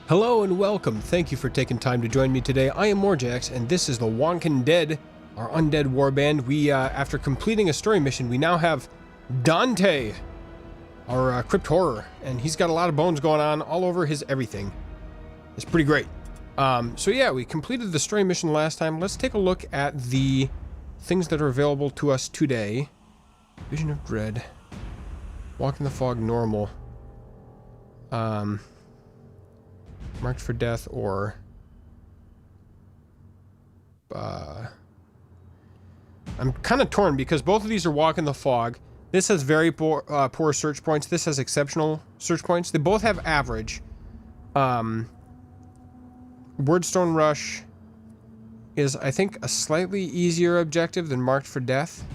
Hello and welcome. Thank you for taking time to join me today. I am Morjax, and this is the Undead, our undead warband. We, after completing a story mission, we now have Dante, our crypt horror, and he's got a lot of bones going on all over his everything. It's pretty great. So yeah, we completed the story mission last time. Let's take a look at the things that are available to us today. Vision of Dread. Walk in the Fog normal. Marked for death or I'm kind of torn because both of these are Walk in the Fog. This has very poor search points. This has exceptional search points. They both have average. Wordstone Rush is, I think, a slightly easier objective than Marked for Death.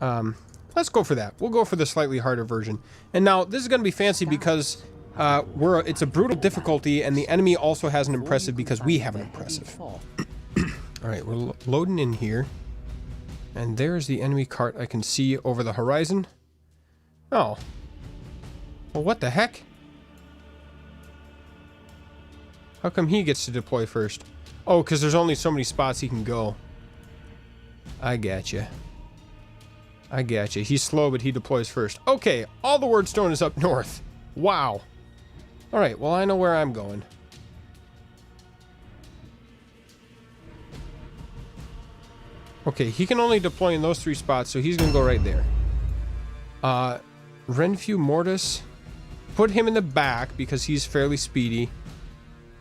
Let's go for that. We'll go for the slightly harder version. And now this is going to be fancy because it's a brutal difficulty, and the enemy also has an impressive because we have an impressive. Alright, we're loading in here. And there's the enemy cart I can see over the horizon. Oh. Well, what the heck? How come he gets to deploy first? Oh, because there's only so many spots he can go. I gotcha. I gotcha. He's slow, but he deploys first. Okay, all the Wordstone is up north. Wow. Alright, well, I know where I'm going. Okay, he can only deploy in those three spots, so he's gonna go right there. Renfew Mortis. Put him in the back because he's fairly speedy.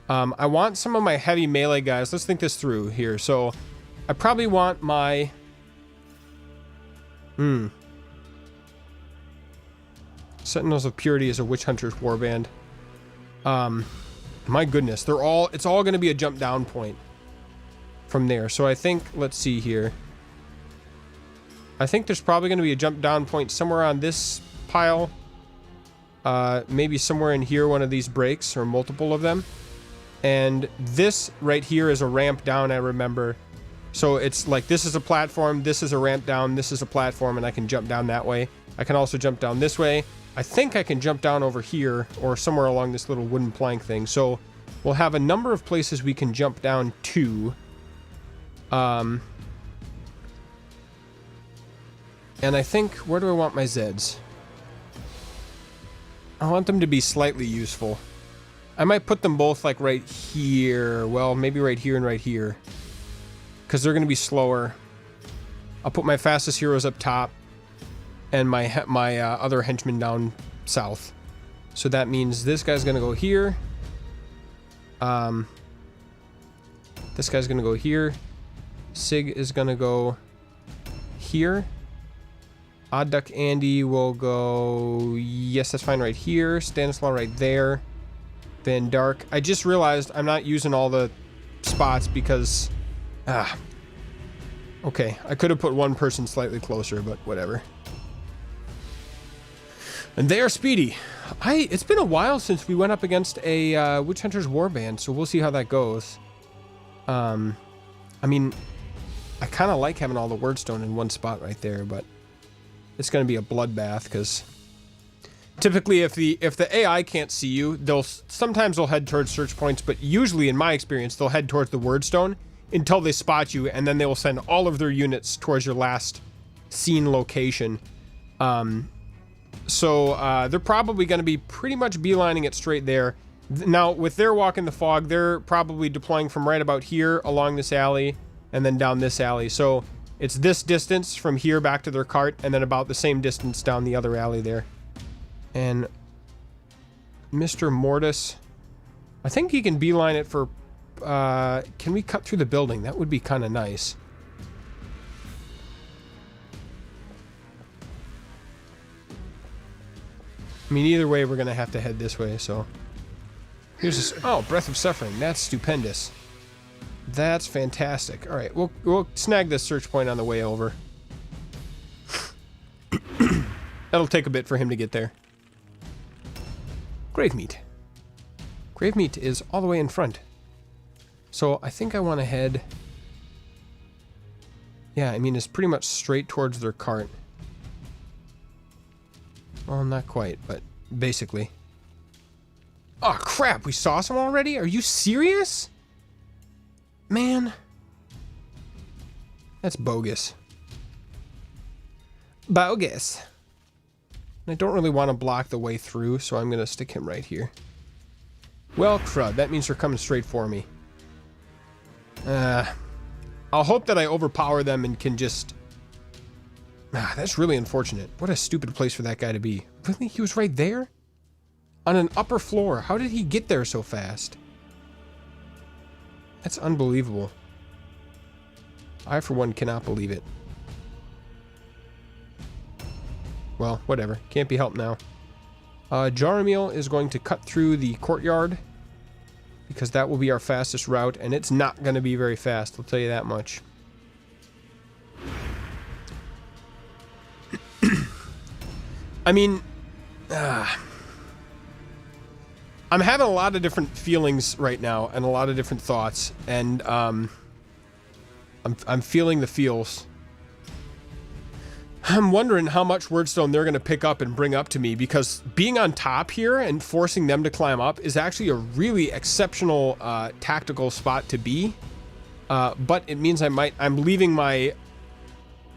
I want some of my heavy melee guys. Let's think this through here. So, I probably want my... Sentinels of Purity is a Witch Hunter's warband. My goodness, it's all going to be a jump down point from there. So I think, let's see here. I think there's probably going to be a jump down point somewhere on this pile. Maybe somewhere in here, one of these breaks, or multiple of them. And this right here is a ramp down, I remember. So it's like, this is a platform, this is a ramp down, this is a platform, and I can jump down that way. I can also jump down this way. I think I can jump down over here, or somewhere along this little wooden plank thing. So we'll have a number of places we can jump down to. And I think, where do I want my Zeds? I want them to be slightly useful. I might put them both like right here. Well, maybe right here and right here. Because they're going to be slower. I'll put my fastest heroes up top. And my other henchmen down south. So that means this guy's going to go here. This guy's going to go here. Sig is going to go here. Odd Duck Andy will go... Yes, that's fine right here. Stanislaw right there. Van Dark. I just realized I'm not using all the spots because... Okay, I could have put one person slightly closer, but whatever. And they are speedy. It's been a while since we went up against a Witch Hunter's warband, so we'll see how that goes. I mean, I kind of like having all the Wordstone in one spot right there, but it's going to be a bloodbath because typically if the AI can't see you, sometimes they'll head towards search points, but usually in my experience they'll head towards the Wordstone until they spot you, and then they will send all of their units towards your last seen location. So they're probably going to be pretty much beelining it straight there. Now, with their Walk in the Fog, they're probably deploying from right about here along this alley and then down this alley. So it's this distance from here back to their cart and then about the same distance down the other alley there. And Mr. Mortis, I think he can beeline it for... can we cut through the building? That would be kind of nice. I mean, either way, we're going to have to head this way, so... Here's this... Oh, Breath of Suffering. That's stupendous. That's fantastic. Alright, we'll snag this search point on the way over. That'll take a bit for him to get there. Gravemeat. Gravemeat is all the way in front. So, I think I want to head... Yeah, I mean, it's pretty much straight towards their cart. Well, not quite, but basically. Oh, crap. We saw some already? Are you serious? Man. That's bogus. Bogus. I don't really want to block the way through, so I'm going to stick him right here. Well, crud. That means they're coming straight for me. I'll hope that I overpower them and can just... that's really unfortunate. What a stupid place for that guy to be. Really? He was right there? On an upper floor. How did he get there so fast? That's unbelievable. I, for one, cannot believe it. Well, whatever. Can't be helped now. Jarmiel is going to cut through the courtyard, because that will be our fastest route, and it's not going to be very fast, I'll tell you that much. I mean, I'm having a lot of different feelings right now, and a lot of different thoughts, and I'm feeling the feels. I'm wondering how much wordstone they're going to pick up and bring up to me, because being on top here and forcing them to climb up is actually a really exceptional tactical spot to be. But it means I'm leaving my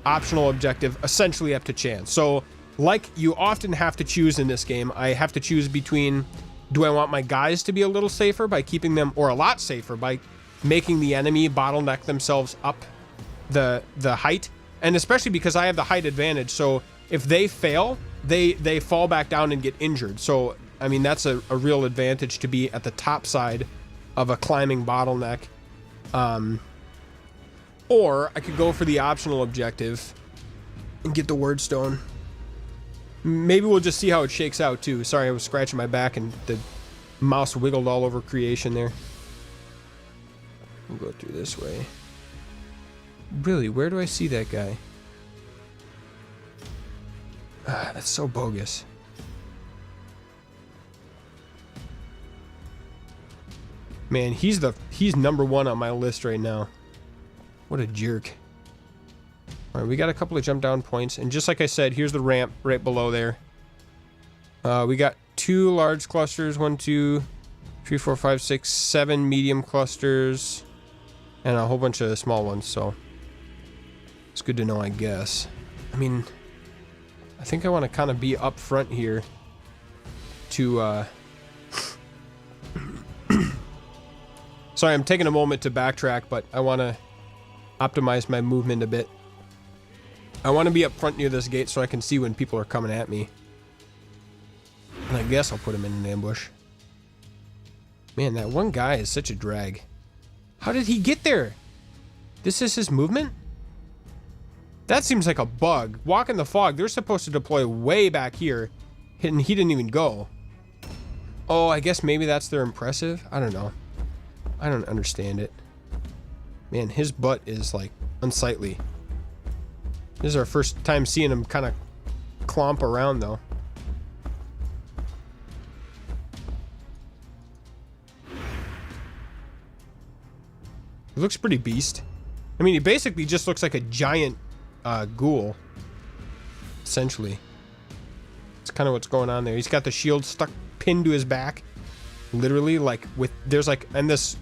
optional objective essentially up to chance. So, like you often have to choose in this game, I have to choose between, do I want my guys to be a little safer by keeping them, or a lot safer by making the enemy bottleneck themselves up the height? And especially because I have the height advantage, so if they fail, they fall back down and get injured. So, I mean, that's a real advantage to be at the top side of a climbing bottleneck. Or I could go for the optional objective and get the wordstone. Maybe we'll just see how it shakes out, too. Sorry, I was scratching my back and the mouse wiggled all over creation there. We'll go through this way. Really, where do I see that guy? That's so bogus. Man, he's number one on my list right now. What a jerk. Alright, we got a couple of jump down points, and just like I said, here's the ramp right below there. We got 2 large clusters, 1, 2, 3, 4, 5, 6, 7 medium clusters, and a whole bunch of small ones, so it's good to know, I guess. I mean, I think I want to kind of be up front here to, Sorry, I'm taking a moment to backtrack, but I want to optimize my movement a bit. I want to be up front near this gate so I can see when people are coming at me. And I guess I'll put them in an ambush. Man, that one guy is such a drag. How did he get there? This is his movement? That seems like a bug. Walk in the fog. They're supposed to deploy way back here, and he didn't even go. Oh, I guess maybe that's their impressive? I don't know. I don't understand it. Man, his butt is, like, unsightly. This is our first time seeing him kind of clomp around, though. He looks pretty beast. I mean, he basically just looks like a giant ghoul, essentially. It's kind of what's going on there. He's got the shield stuck pinned to his back, literally, like with there's like, and this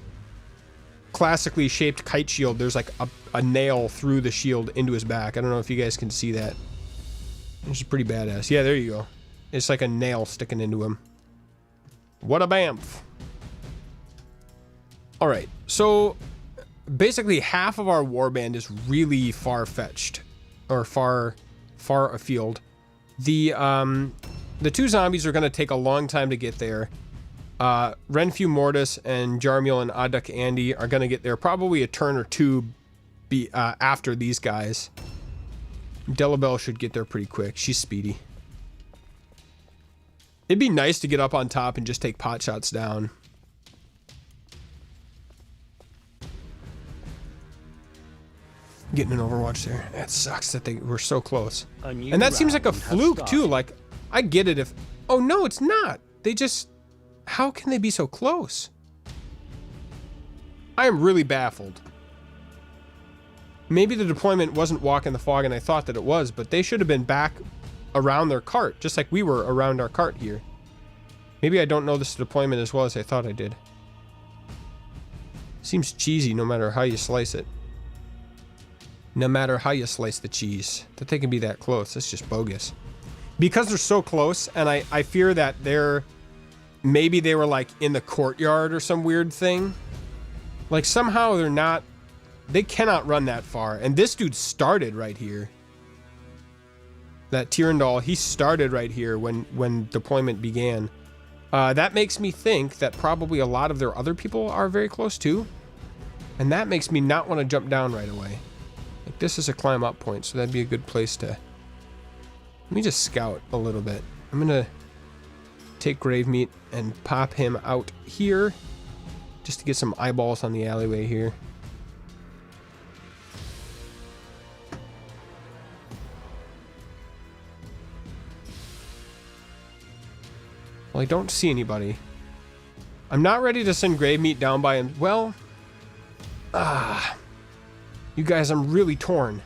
classically shaped kite shield, there's like a nail through the shield into his back. I don't know if you guys can see that. It's pretty badass. Yeah, there you go. It's like a nail sticking into him. What a bamf. All right, so basically half of our warband is really far-fetched, or far afield. The 2 zombies are going to take a long time to get there. Renfew Mortis and Jarmiel and Aduk Andy are going to get there probably a turn or two after these guys. Delabelle should get there pretty quick. She's speedy. It'd be nice to get up on top and just take pot shots down. Getting an Overwatch there. That sucks that they were so close. And that seems like a fluke too. Like, I get it if... Oh no, it's not. They just... How can they be so close? I am really baffled. Maybe the deployment wasn't walk in the fog and I thought that it was, but they should have been back around their cart, just like we were around our cart here. Maybe I don't know this deployment as well as I thought I did. Seems cheesy no matter how you slice it. No matter how you slice the cheese. That they can be that close. That's just bogus. Because they're so close, and I fear that maybe they were like in the courtyard or some weird thing. Like somehow they're not, they cannot run that far. And this dude started right here. That Tyrandal, he started right here when deployment began. That makes me think that probably a lot of their other people are very close too. And that makes me not want to jump down right away. Like this is a climb up point, so that'd be a good place to... Let me just scout a little bit. I'm gonna take Gravemeat and pop him out here. Just to get some eyeballs on the alleyway here. Well, I don't see anybody. I'm not ready to send Gravemeat down by him. Well, you guys, I'm really torn.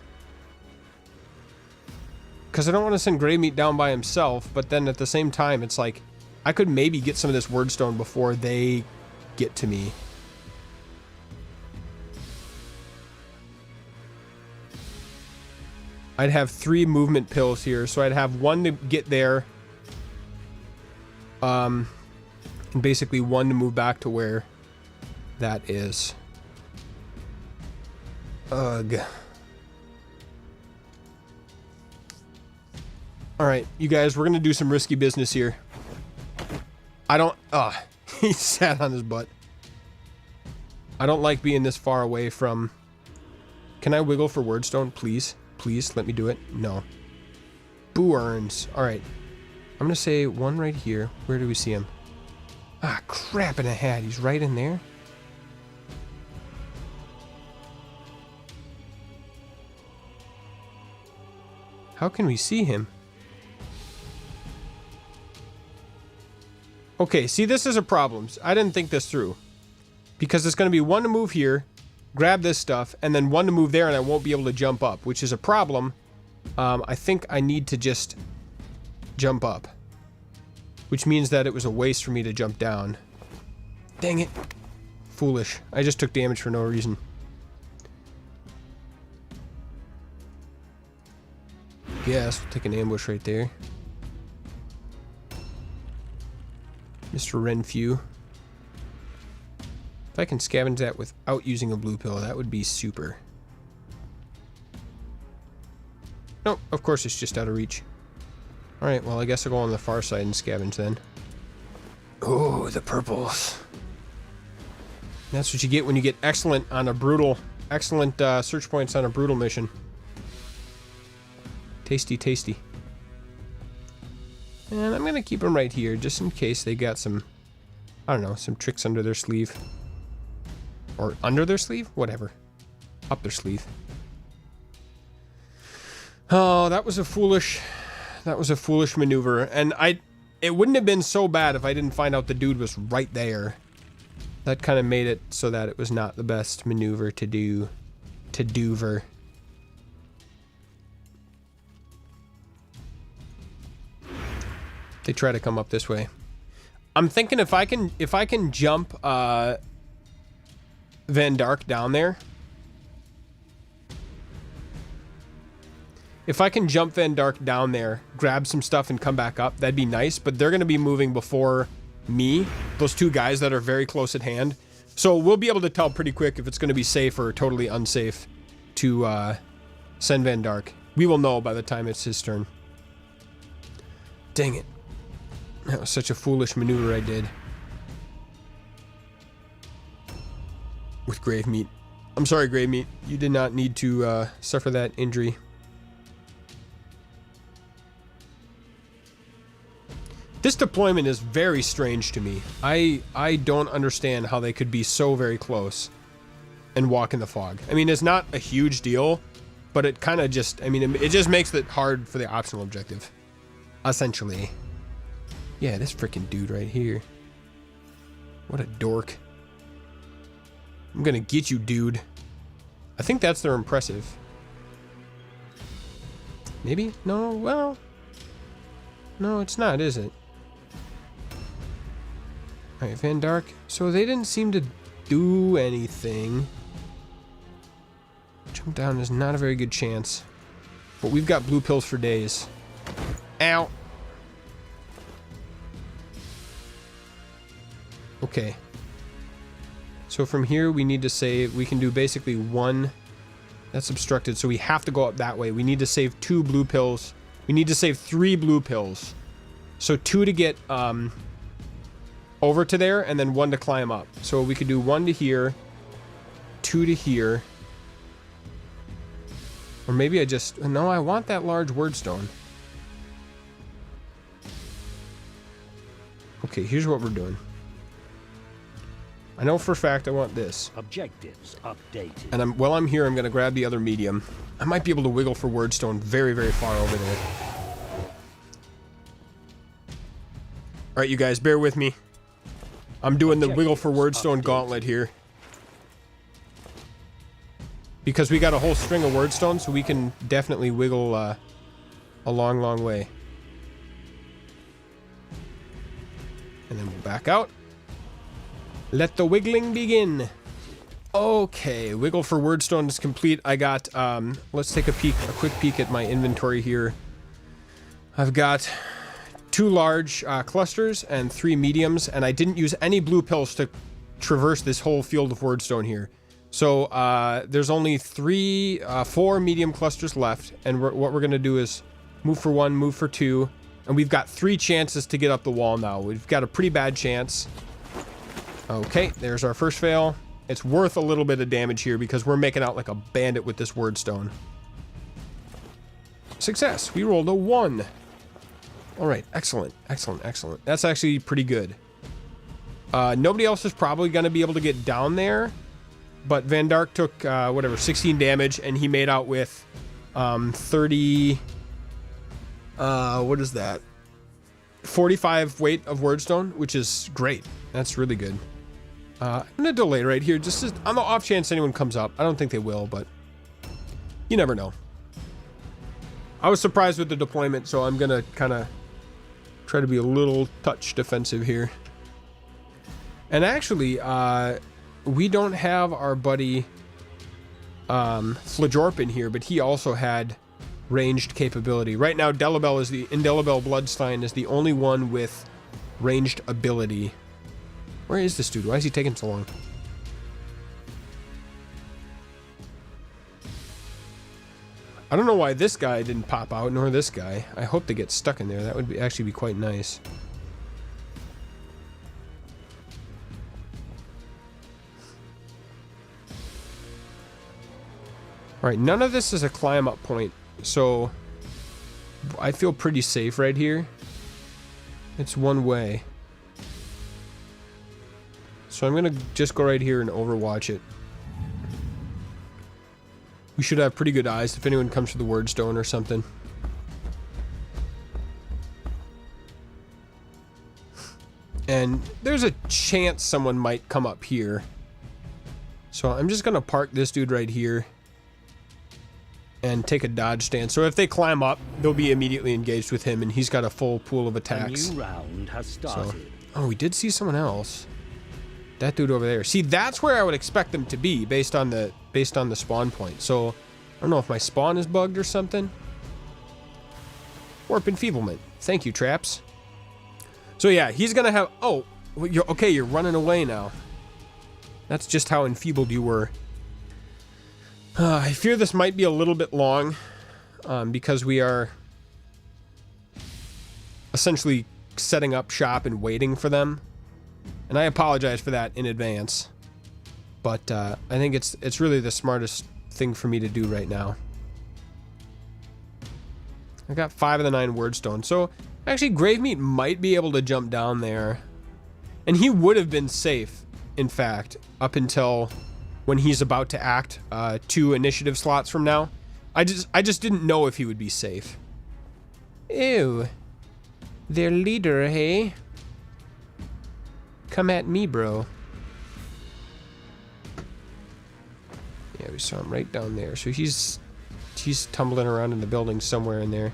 Because I don't want to send Gravemeat down by himself, but then at the same time, it's like, I could maybe get some of this Wordstone before they get to me. I'd have 3 movement pills here, so I'd have 1 to get there. And basically 1 to move back to where that is. Ugh. Alright, you guys, we're gonna do some risky business here. I don't... he sat on his butt. I don't like being this far away from... Can I wiggle for Wordstone, please? Please, let me do it. No. Boo earns. Alright. I'm gonna say 1 right here. Where do we see him? Ah, crap in a hat. He's right in there. How can we see him? Okay, see, this is a problem. I didn't think this through. Because it's going to be 1 to move here, grab this stuff, and then 1 to move there, and I won't be able to jump up, which is a problem. I think I need to just jump up. Which means that it was a waste for me to jump down. Dang it. Foolish. I just took damage for no reason. Guess we'll take an ambush right there. Mr. Renfew. If I can scavenge that without using a blue pill, that would be super. Nope, of course it's just out of reach. Alright, well I guess I'll go on the far side and scavenge then. Oh, the purples. That's what you get when you get excellent on a brutal, excellent search points on a brutal mission. Tasty, tasty. And I'm gonna keep them right here, just in case they got some, I don't know, some tricks under their sleeve. Or under their sleeve? Whatever. Up their sleeve. Oh, that was a foolish maneuver. And it wouldn't have been so bad if I didn't find out the dude was right there. That kind of made it so that it was not the best maneuver to do. To dover. They try to come up this way. I'm thinking if I can jump Van Dark down there. If I can jump Van Dark down there, grab some stuff and come back up, that'd be nice, but they're going to be moving before me, those 2 guys that are very close at hand. So we'll be able to tell pretty quick if it's going to be safe or totally unsafe to send Van Dark. We will know by the time it's his turn. Dang it. That was such a foolish maneuver I did. With Gravemeat. I'm sorry, Gravemeat. You did not need to suffer that injury. This deployment is very strange to me. I don't understand how they could be so very close and walk in the fog. I mean, it's not a huge deal, but it kind of just, I mean, it just makes it hard for the optional objective. Essentially. Yeah, this freaking dude right here. What a dork. I'm gonna get you, dude. I think that's their impressive. Maybe? No, well... No, it's not, is it? Alright, Van Dark. So they didn't seem to do anything. Jump down is not a very good chance. But we've got blue pills for days. Ow. Okay. So from here we need to save. We can do basically one. That's obstructed, so we have to go up that way. We need to save 2 blue pills. We need to save 3 blue pills. So 2 to get over to there, and then 1 to climb up. So we could do 1 to here, 2 to here. Or maybe I just... No, I want that large wordstone. Okay, here's what we're doing. I know for a fact I want this. Objectives updated. And while I'm here, I'm going to grab the other medium. I might be able to wiggle for wordstone very, very far over there. Alright, you guys, bear with me. I'm doing the wiggle for wordstone gauntlet here. Because we got a whole string of wordstones, so we can definitely wiggle a long, long way. And then we'll back out. Let the wiggling begin. Okay, wiggle for wordstone is complete. I got, let's take a quick peek at my inventory here. I've got 2 large clusters and 3 mediums, and I didn't use any blue pills to traverse this whole field of wordstone here. So there's only 4 medium clusters left, and what we're gonna do is move for 1, move for 2, and we've got 3 chances to get up the wall now. We've got a pretty bad chance. Okay, there's our first fail. It's worth a little bit of damage here because we're making out like a bandit with this wordstone. Success. We rolled a 1. All right, excellent, excellent, excellent. That's actually pretty good. Nobody else is probably going to be able to get down there, but Van Dark took, whatever, 16 damage, and he made out with 30... what is that? 45 weight of wordstone, which is great. That's really good. I'm gonna delay right here, just on the off chance anyone comes up. I don't think they will, but you never know. I was surprised with the deployment, so I'm gonna kind of try to be a little touch defensive here. And actually, we don't have our buddy Flajorp in here, but he also had ranged capability. Right now, Delabel is the Indelible Bloodstein is the only one with ranged ability. Where is this dude? Why is he taking so long? I don't know why this guy didn't pop out, nor this guy. I hope they get stuck in there. That would actually be quite nice. Alright, none of this is a climb up point, so I feel pretty safe right here. It's one way. So I'm gonna just go right here and overwatch it. We should have pretty good eyes if anyone comes to the wordstone or something. And there's a chance someone might come up here. So I'm just gonna park this dude right here and take a dodge stance. So if they climb up, they'll be immediately engaged with him, and he's got a full pool of attacks. A new round has started. So, oh, we did see someone else. That dude over there. See, that's where I would expect them to be based on the spawn point. So I don't know if my spawn is bugged or something. Warp enfeeblement. Thank you, traps. So yeah, he's gonna have. Oh, you're okay. You're running away now. That's just how enfeebled you were. I fear this might be a little bit long, because we are essentially setting up shop and waiting for them. And I apologize for that in advance, but I think it's really the smartest thing for me to do right now. I got 5 of the 9 wordstone, so actually Gravemeat might be able to jump down there, and he would have been safe, in fact, up until when he's about to act 2 initiative slots from now. I just didn't know if he would be safe. Ew, their leader, hey? Come at me, bro. Yeah, we saw him right down there. So he's tumbling around in the building somewhere in there.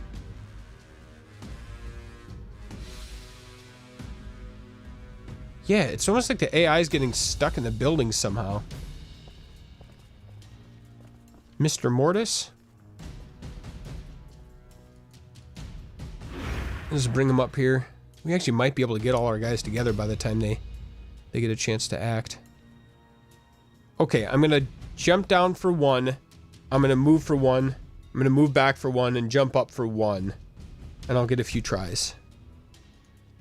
Yeah, it's almost like the AI is getting stuck in the building somehow. Mr. Mortis? Let's bring him up here. We actually might be able to get all our guys together by the time they get a chance to act. Okay, I'm gonna jump down for 1. I'm gonna move for 1. I'm gonna move back for 1 and jump up for 1. And I'll get a few tries.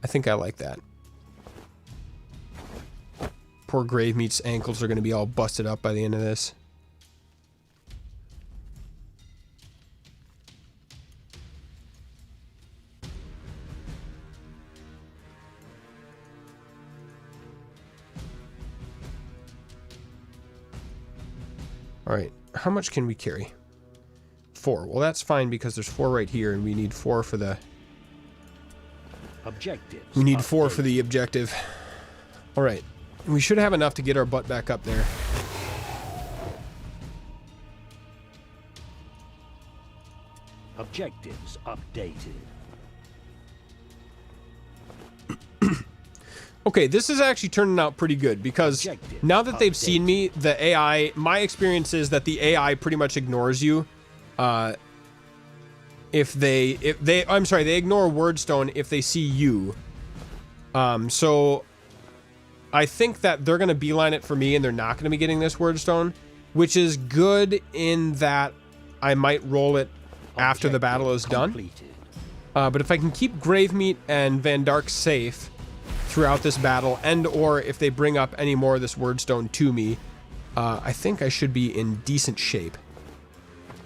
I think I like that. Poor Gravemeat's ankles are gonna be all busted up by the end of this. Alright, how much can we carry? 4. Well, that's fine because there's 4 right here, and we need 4 for the... Objectives. We need 4 for the objective. Alright, we should have enough to get our butt back up there. Objectives updated. Okay, this is actually turning out pretty good because now that they've seen me, the AI, my experience is that the AI pretty much ignores you. I'm sorry, they ignore Wordstone if they see you. So I think that they're going to beeline it for me and they're not going to be getting this Wordstone, which is good in that I might roll it after the battle is done. But if I can keep Gravemeat and Van Dark safe throughout this battle, and or if they bring up any more of this Wordstone to me, I think I should be in decent shape.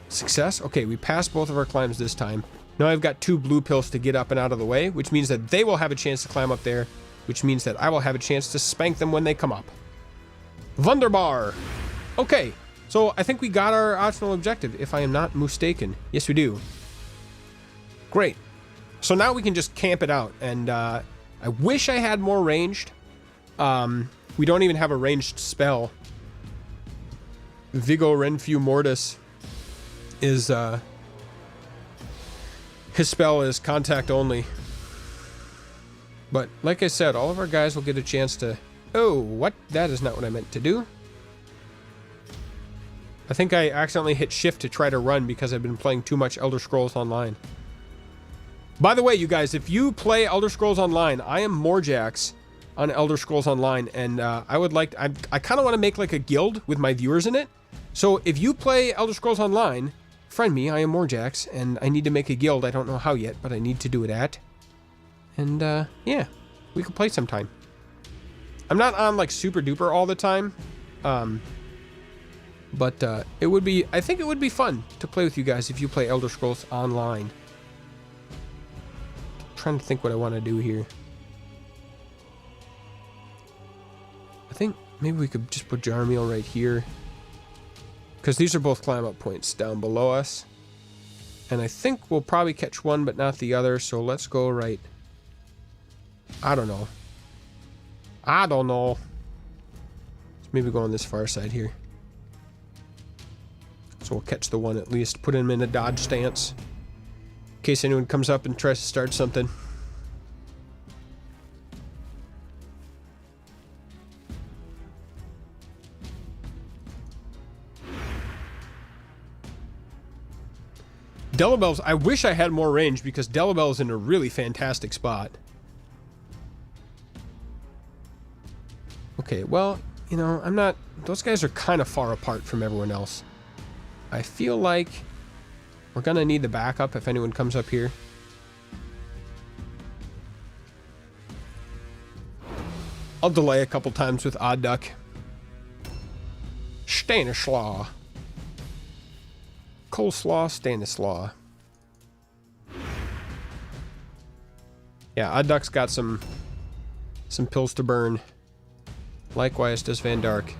Success? Okay, we passed both of our climbs this time. Now I've got 2 blue pills to get up and out of the way, which means that they will have a chance to climb up there, which means that I will have a chance to spank them when they come up. Wunderbar! Okay, so I think we got our optional objective, if I am not mistaken. Yes, we do. Great. So now we can just camp it out, and I wish I had more ranged. We don't even have a ranged spell. Vigo Renfew Mortis is, his spell is contact only. But, like I said, all of our guys will get a chance to... Oh, what? That is not what I meant to do. I think I accidentally hit shift to try to run because I've been playing too much Elder Scrolls Online. By the way, you guys, if you play Elder Scrolls Online, I am Morjax on Elder Scrolls Online, and I would like... I kind of want to make like a guild with my viewers in it. So if you play Elder Scrolls Online, friend me, I am Morjax, and I need to make a guild. I don't know how yet, but I need to do it at. And, yeah, we can play sometime. I'm not on, like, super duper all the time, but it would be... I think it would be fun to play with you guys if you play Elder Scrolls Online. Trying to think what I want to do here. I think maybe we could just put Jarmiel right here, because these are both climb up points down below us, and I think we'll probably catch one but not the other, so let's go right... I don't know. Let's maybe go on this far side here, so we'll catch the one at least. Put him in a dodge stance in case anyone comes up and tries to start something. Delabel's, I wish I had more range because Delabel's in a really fantastic spot. Okay, well, you know, I'm not... Those guys are kind of far apart from everyone else. I feel like we're gonna need the backup if anyone comes up here. I'll delay a couple times with Odd Duck. Stanislaw. Coleslaw, Stanislaw. Yeah, Odd Duck's got some pills to burn. Likewise does Van Dark.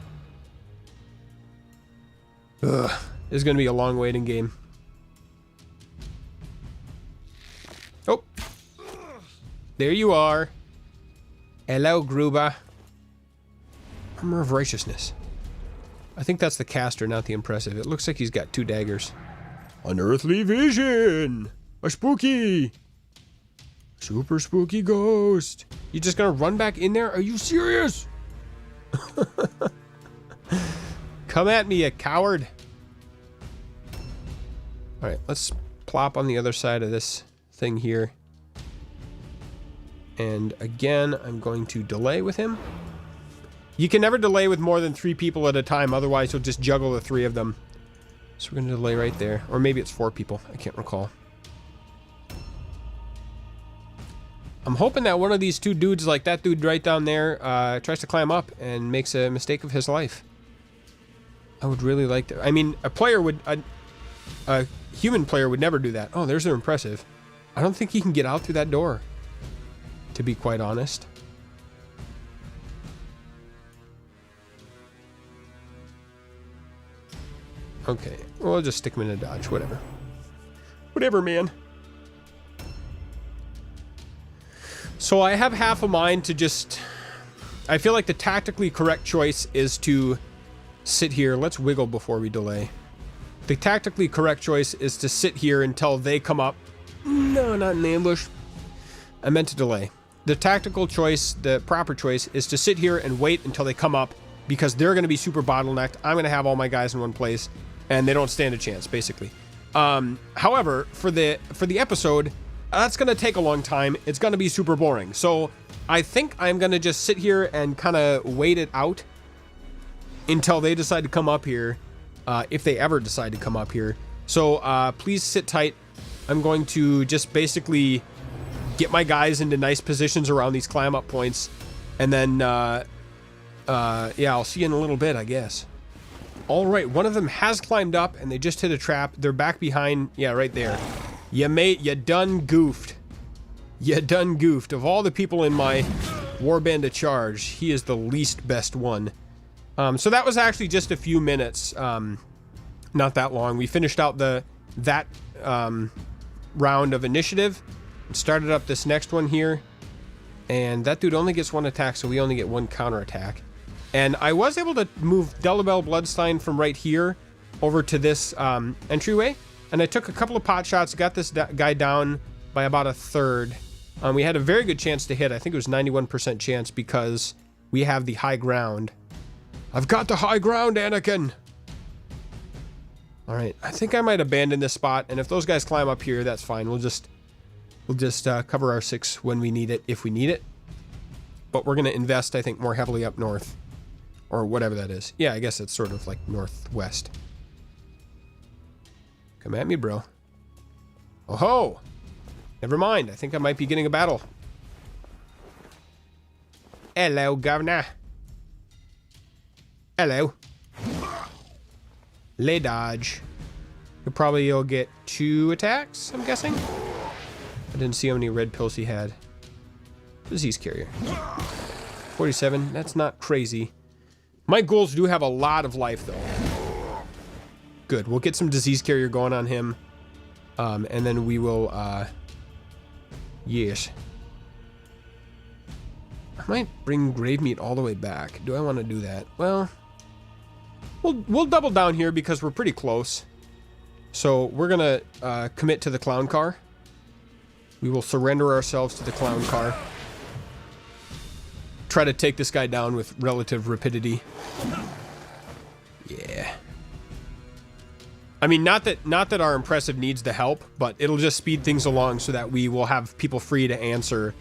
Ugh, this is gonna be a long waiting game. Oh, there you are. Hello, Gruba. Armor of Righteousness. I think that's the caster, not the impressive. It looks like he's got 2 daggers. Unearthly vision! A spooky! Super spooky ghost! You just gonna run back in there? Are you serious? Come at me, you coward. All right, let's plop on the other side of this thing here. And again, I'm going to delay with him. You can never delay with more than 3 people at a time, otherwise you'll just juggle the 3 of them. So we're going to delay right there. Or maybe it's 4 people. I can't recall. I'm hoping that one of these 2 dudes, like that dude right down there, tries to climb up and makes a mistake of his life. I would really like to. I mean, a player would... A human player would never do that. Oh, there's an impressive. I don't think he can get out through that door, to be quite honest. Okay, we'll just stick him in a dodge, whatever. Whatever, man. So I have half a mind to just... I feel like the tactically correct choice is to sit here. Let's wiggle before we delay. The tactically correct choice is to sit here until they come up. No, not an ambush. I meant to delay. The tactical choice, the proper choice, is to sit here and wait until they come up, because they're going to be super bottlenecked. I'm going to have all my guys in one place, and they don't stand a chance, basically. However, for the episode, that's going to take a long time. It's going to be super boring. So I think I'm going to just sit here and kind of wait it out until they decide to come up here, if they ever decide to come up here. So please sit tight. I'm going to just basically get my guys into nice positions around these climb up points, and then yeah, I'll see you in a little bit, I guess. All right, one of them has climbed up and they just hit a trap. They're back behind. Yeah, right there. You done goofed. You done goofed. Of all the people in my warband to charge, he is the least best one. So that was actually just a few minutes, not that long. We finished out that round of initiative and started up this next one here. And that dude only gets 1 attack, so we only get 1 counterattack. And I was able to move Delabel Bloodstein from right here over to this entryway. And I took a couple of pot shots, got this guy down by about 1/3. We had a very good chance to hit. I think it was 91% chance because we have the high ground. I've got the high ground, Anakin! Alright, I think I might abandon this spot, and if those guys climb up here, that's fine. We'll just cover our 6 when we need it, if we need it. But we're going to invest, I think, more heavily up north. Or whatever that is. Yeah, I guess it's sort of like northwest. Come at me, bro. Oh ho! Never mind, I think I might be getting a battle. Hello, governor. Hello. Lay dodge. You'll get 2 attacks, I'm guessing. I didn't see how many red pills he had. Disease carrier. 47, that's not crazy. My ghouls do have a lot of life, though. Good, we'll get some disease carrier going on him. And then we will, yes. I might bring grave meat all the way back. Do I want to do that? Well, we'll double down here because we're pretty close. So we're gonna commit to the clown car. We will surrender ourselves to the clown car. Try to take this guy down with relative rapidity. Yeah. I mean, not that our impressive needs the help, but it'll just speed things along so that we will have people free to answer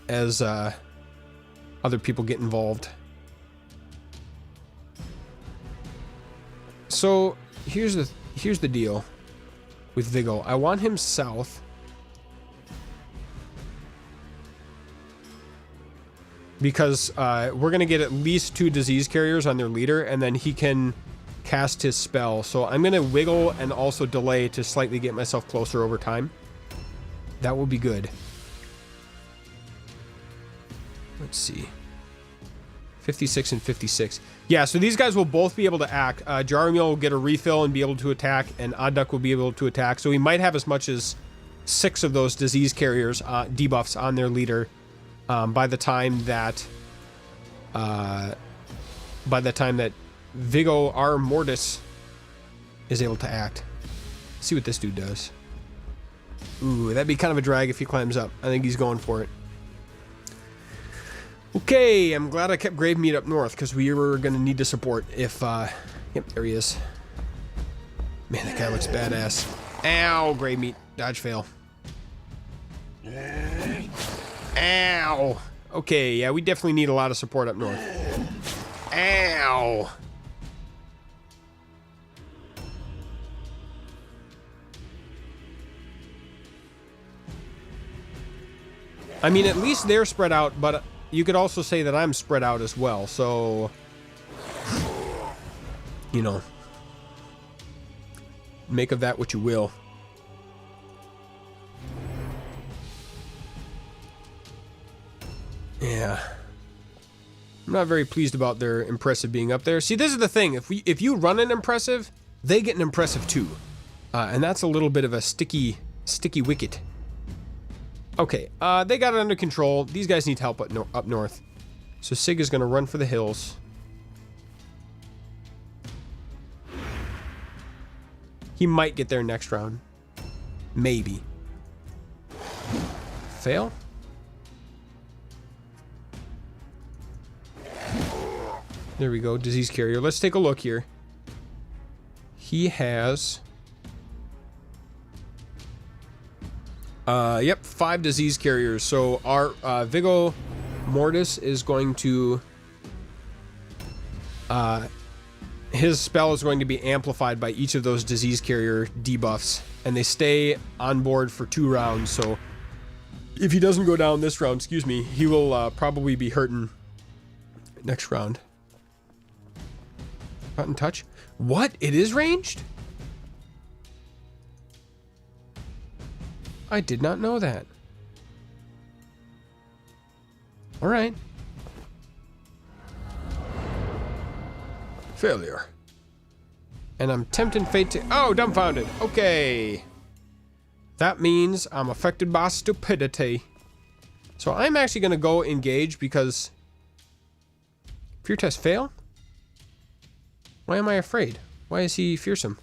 as other people get involved. So here's the deal with Viggo. I want him south. Because we're going to get at least 2 disease carriers on their leader, and then he can cast his spell. So I'm going to wiggle and also delay to slightly get myself closer over time. That will be good. Let's see. 56 and 56. Yeah, so these guys will both be able to act. Jaromil will get a refill and be able to attack, and Oddduck will be able to attack. So we might have as much as 6 of those disease carriers debuffs on their leader. By the time that Viggo, our Mortis, is able to act. Let's see what this dude does. Ooh, that'd be kind of a drag if he climbs up. I think he's going for it. Okay, I'm glad I kept Grave Meat up north, because we were going to need to support if, yep, there he is. Man, that guy looks badass. Ow, Grave Meat. Dodge fail. Ow. Okay, yeah, we definitely need a lot of support up north. Ow. I mean, at least they're spread out, but you could also say that I'm spread out as well, so... You know. Make of that what you will. Yeah. I'm not very pleased about their impressive being up there. See, this is the thing. If you run an impressive, they get an impressive too. And that's a little bit of a sticky wicket. Okay, they got it under control. These guys need help up north. So Sig is going to run for the hills. He might get there next round. Maybe. Fail? There we go, disease carrier. Let's take a look here. He has... yep, 5 disease carriers. So our Viggo Mortis is going to... his spell is going to be amplified by each of those disease carrier debuffs. And they stay on board for 2 rounds, so... If he doesn't go down this round, excuse me, he will probably be hurting next round. Button touch? What? It is ranged? I did not know that. Alright. Failure. And I'm tempting fate to... Oh, dumbfounded. Okay. That means I'm affected by stupidity. So I'm actually going to go engage because... Fear test fail? Why am I afraid? Why is he fearsome?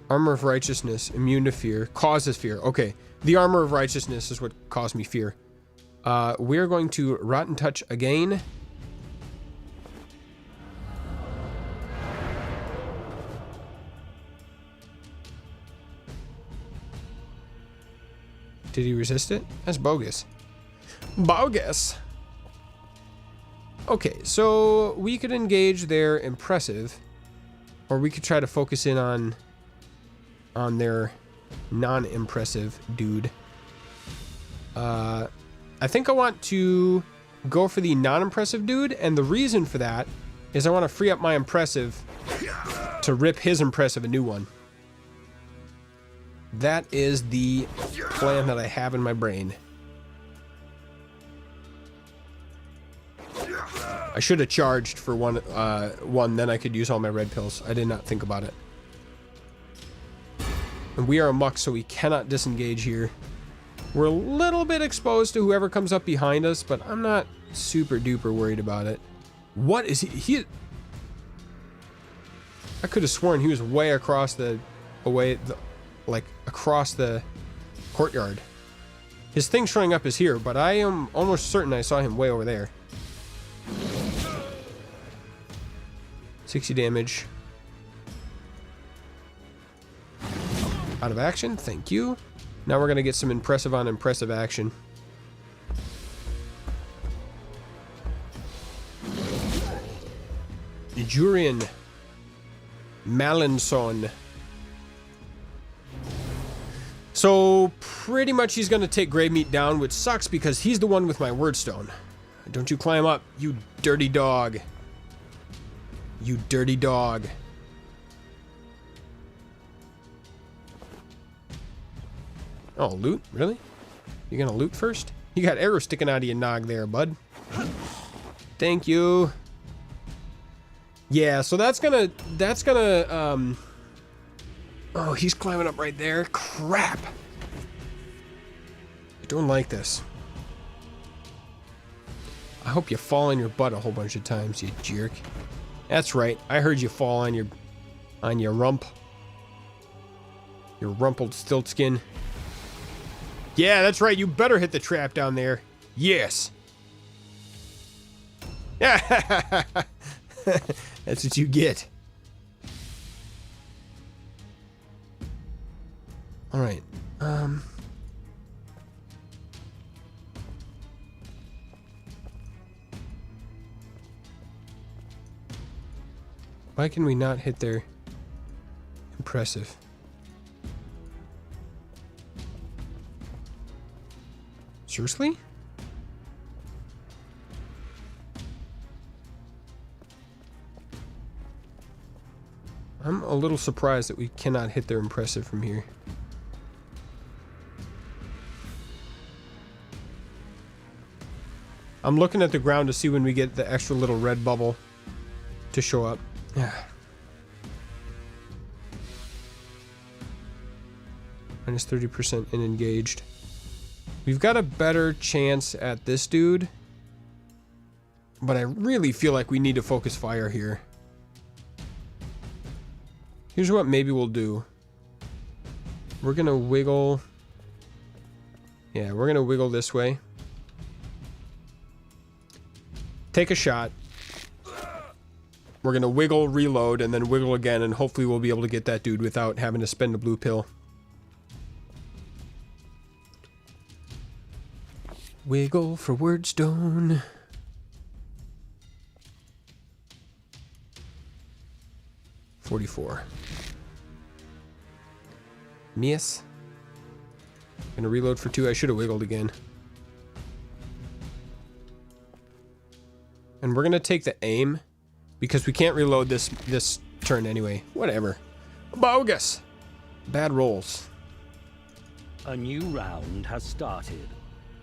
Armor of Righteousness, immune to fear, causes fear. Okay, the Armor of Righteousness is what caused me fear. We're going to Rotten Touch again. Did he resist it? That's bogus. Bogus! Okay, so we could engage their impressive, or we could try to focus in on their non-impressive dude. I think I want to go for the non-impressive dude, and the reason for that is I want to free up my impressive to rip his impressive a new one. That is the plan that I have in my brain. I should have charged for one, then I could use all my red pills. I did not think about it. And we are a muck, so we cannot disengage here. We're a little bit exposed to whoever comes up behind us, but I'm not super duper worried about it. What is he? I could have sworn he was way across like across the courtyard. His thing showing up is here, but I am almost certain I saw him way over there. 60 damage. Out of action, thank you. Now we're gonna get some impressive on impressive action. Jurian Malinson. So pretty much he's gonna take Grave Meat down, which sucks because he's the one with my wordstone. Don't you climb up, you dirty dog. You dirty dog. Oh, loot? Really? You gonna loot first? You got arrows sticking out of your nog there, bud. Thank you. Yeah, so that's gonna, oh, he's climbing up right there. Crap. I don't like this. I hope you fall on your butt a whole bunch of times, you jerk. That's right. I heard you fall on your On your rump. Your rumpled stiltskin. Yeah, that's right. You better hit the trap down there. Yes. Yeah. That's what you get. All right. Why can we not hit their impressive? Seriously? I'm a little surprised that we cannot hit their impressive from here. I'm looking at the ground to see when we get the extra little red bubble to show up. Yeah. Minus 30% in engaged. We've got a better chance at this dude, but I really feel like we need to focus fire here. Here's what maybe we'll do. We're gonna wiggle. Yeah, we're gonna wiggle this way. Take a shot. We're gonna wiggle, reload, and then wiggle again, and hopefully we'll be able to get that dude without having to spend a blue pill. Wiggle for wordstone. $44. Miss. Gonna reload for 2. I should have wiggled again. And we're gonna take the aim because we can't reload this turn anyway. Whatever. Bogus. Bad rolls. A new round has started.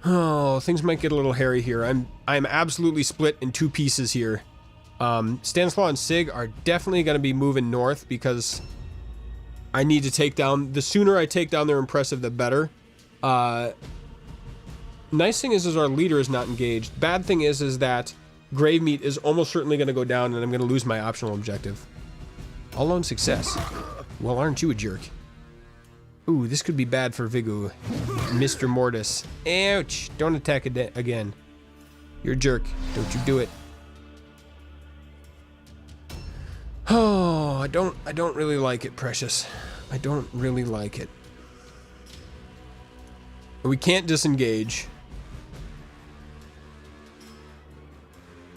Oh, things might get a little hairy here. I'm absolutely split in 2 pieces here. Stanislaw and Sig are definitely going to be moving north because I need to take down... The sooner I take down their impressive, the better. Nice thing is our leader is not engaged. Bad thing is that Grave Meat is almost certainly going to go down and I'm going to lose my optional objective. All lone success. Well, aren't you a jerk? Ooh, this could be bad for Vigu. Mr. Mortis. Ouch! Don't attack again. You're a jerk. Don't you do it. Oh, I don't really like it, Precious. I don't really like it. We can't disengage.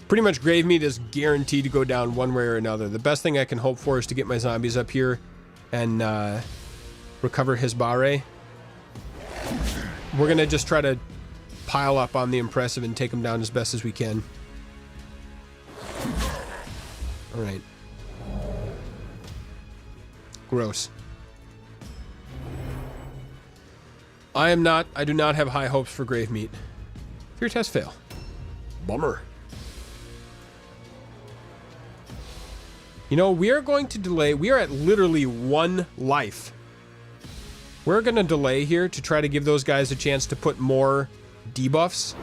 Pretty much Grave Meat is guaranteed to go down one way or another. The best thing I can hope for is to get my zombies up here and recover his Bare. We're gonna just try to pile up on the impressive and take him down as best as we can. Alright. Gross. I do not have high hopes for Grave Meat. Fear test fail. Bummer. You know, we are going to delay. We are at literally 1 life. We're going to delay here to try to give those guys a chance to put more debuffs.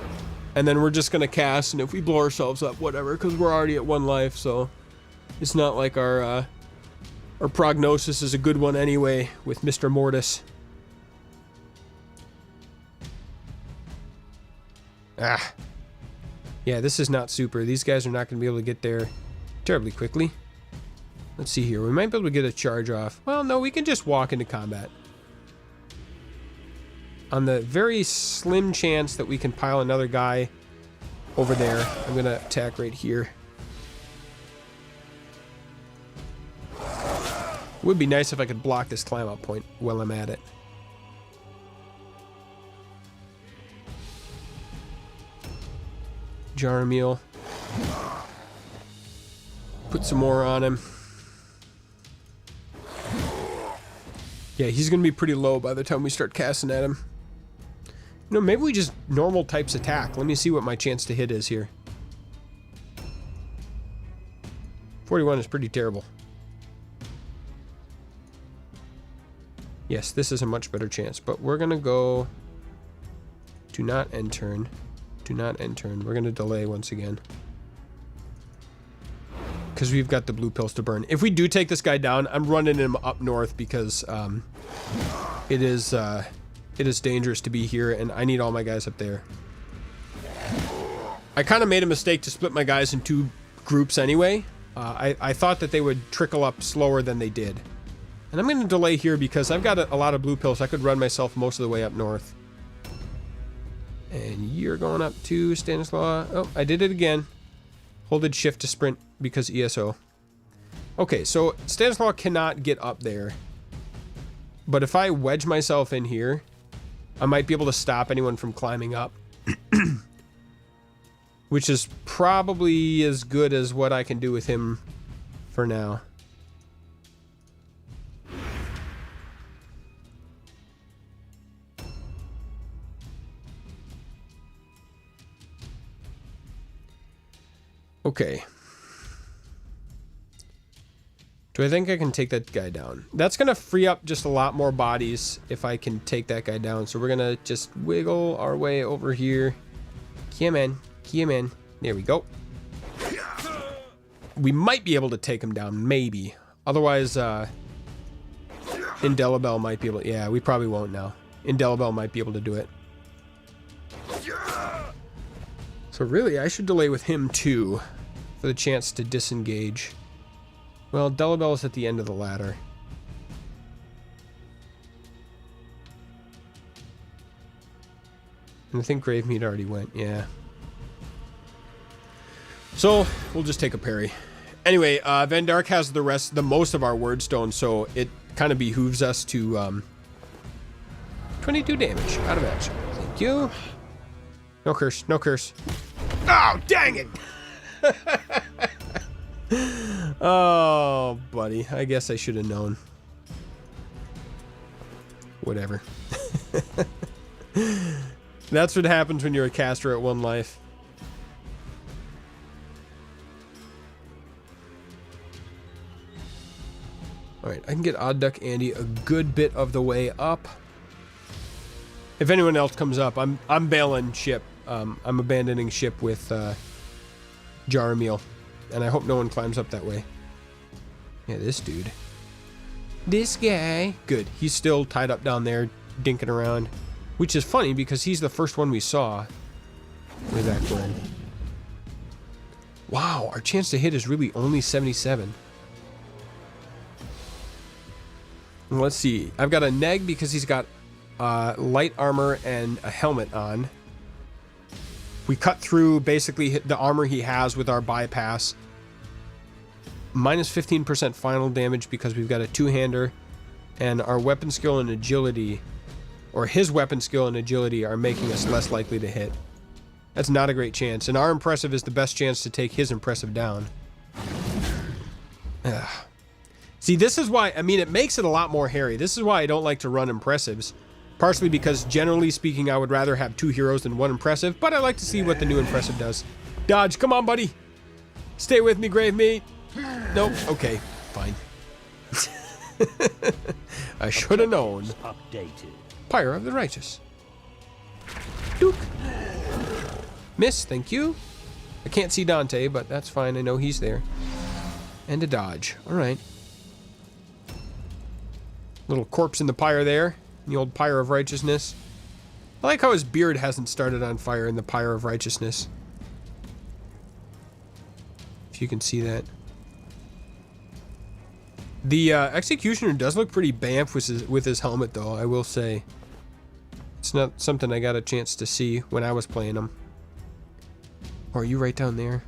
And then we're just going to cast, and if we blow ourselves up, whatever, because we're already at 1 life, so it's not like our prognosis is a good one anyway with Mr. Mortis. Ah. Yeah, this is not super. These guys are not going to be able to get there terribly quickly. Let's see here. We might be able to get a charge off. Well, no, we can just walk into combat. On the very slim chance that we can pile another guy over there, I'm going to attack right here. It would be nice if I could block this climb up point while I'm at it. Jar meal. Put some more on him. Yeah, he's going to be pretty low by the time we start casting at him. You know, maybe we just normal types attack. Let me see what my chance to hit is here. 41 is pretty terrible. Yes, this is a much better chance, but we're going to go... Do not end turn. Do not end turn. We're going to delay once again. because we've got the blue pills to burn. If we do take this guy down, I'm running him up north because it is dangerous to be here, and I need all my guys up there. I kind of made a mistake to split my guys in 2 groups anyway. I thought that they would trickle up slower than they did. And I'm going to delay here because I've got a lot of blue pills. I could run myself most of the way up north. And you're going up to Stanislaw. Oh, I did it again. Holded shift to sprint because ESO. Okay, so Stanislaw cannot get up there. But if I wedge myself in here, I might be able to stop anyone from climbing up. Which is probably as good as what I can do with him for now. Okay. Do I think I can take that guy down? That's going to free up just a lot more bodies if I can take that guy down. So we're going to just wiggle our way over here. Come in. Come in. There we go. We might be able to take him down. Maybe. Otherwise, Indelible might be able to... Yeah, we probably won't now. Indelible might be able to do it. So really, I should delay with him too, for the chance to disengage. Well, Delabelle is at the end of the ladder. And I think Gravemead already went, yeah. So, we'll just take a parry. Anyway, Van Dark has the most of our word stone, so it kind of behooves us to 22 damage out of action. Thank you. No curse, no curse. Oh, dang it! Oh, buddy. I guess I should have known. Whatever. That's what happens when you're a caster at 1 life. Alright, I can get Odd Duck Andy a good bit of the way up. If anyone else comes up, I'm bailing ship. I'm abandoning ship with Jarmiel. And I hope no one climbs up that way. Yeah, this dude. This guy. Good. He's still tied up down there, dinking around. Which is funny because he's the first one we saw. Way back when. Wow, our chance to hit is really only 77. Let's see. I've got a neg because he's got light armor and a helmet on. We cut through basically the armor he has with our bypass. Minus 15% final damage because we've got a 2-hander. And our weapon skill and agility, or his weapon skill and agility, are making us less likely to hit. That's not a great chance. And our impressive is the best chance to take his impressive down. Ugh. See, this is why, I mean, it makes it a lot more hairy. This is why I don't like to run impressives. Partially because, generally speaking, I would rather have 2 heroes than 1 impressive, but I like to see what the new impressive does. Dodge, come on, buddy. Stay with me, Gravemeat. Nope, okay, fine. I should have known. Updated. Pyre of the Righteous. Duke. Miss, thank you. I can't see Dante, but that's fine. I know he's there. And a dodge. All right. Little corpse in the pyre there. The old Pyre of Righteousness. I like how his beard hasn't started on fire in the Pyre of Righteousness. If you can see that. The Executioner does look pretty bamf with his helmet, though, I will say. It's not something I got a chance to see when I was playing him. Or are you right down there?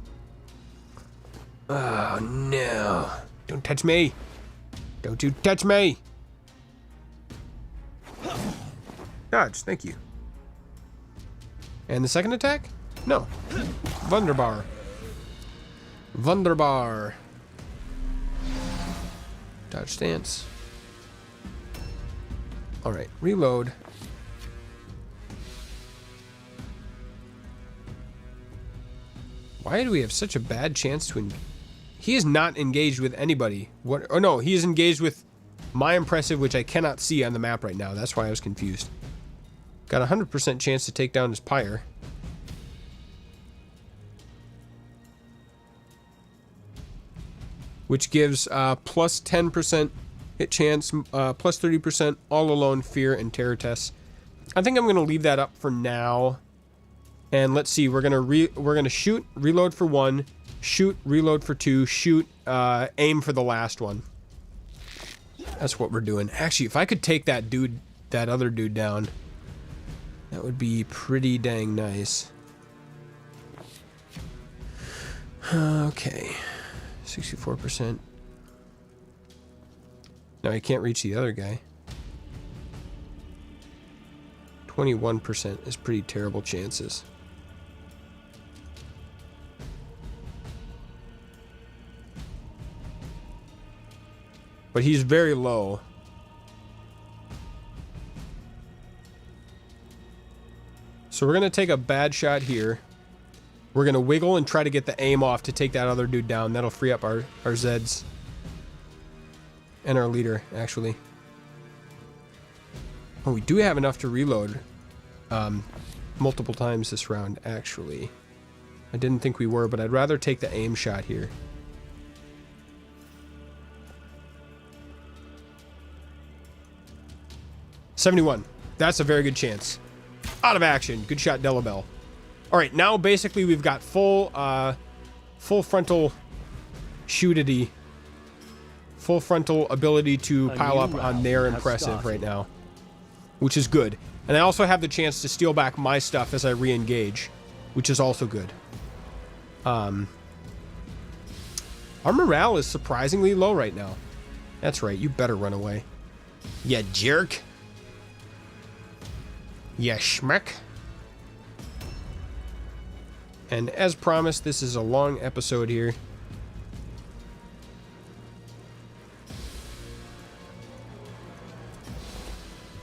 Oh, no. Don't touch me. Don't you touch me. Dodge, thank you. And the second attack? No. Wunderbar. Wunderbar. Dodge stance. Alright, reload. Why do we have such a bad chance to... He is not engaged with anybody. What? Oh no, he is engaged with my impressive, which I cannot see on the map right now. That's why I was confused. Got a 100% chance to take down his pyre. which gives plus 10% hit chance, plus 30% all alone fear and terror tests. I think I'm going to leave that up for now. And let's see, we're gonna shoot, reload for 1, shoot, reload for 2, shoot, aim for the last one. That's what we're doing. Actually, if I could take that dude, that other dude down, that would be pretty dang nice. Okay, 64%. Now I can't reach the other guy. 21% is pretty terrible chances. But he's very low. So we're going to take a bad shot here. We're going to wiggle and try to get the aim off to take that other dude down. That'll free up our Zeds. And our leader, actually. Oh, we do have enough to reload multiple times this round, actually. I didn't think we were, but I'd rather take the aim shot here. $71. That's a very good chance. Out of action. Good shot, Delabelle. All right, now basically we've got full frontal shootity, full frontal ability to pile up on their impressive right now, which is good. And I also have the chance to steal back my stuff as I re-engage, which is also good. Our morale is surprisingly low right now. That's right, you better run away. Ya jerk. Yeah, schmuck. And as promised, this is a long episode here.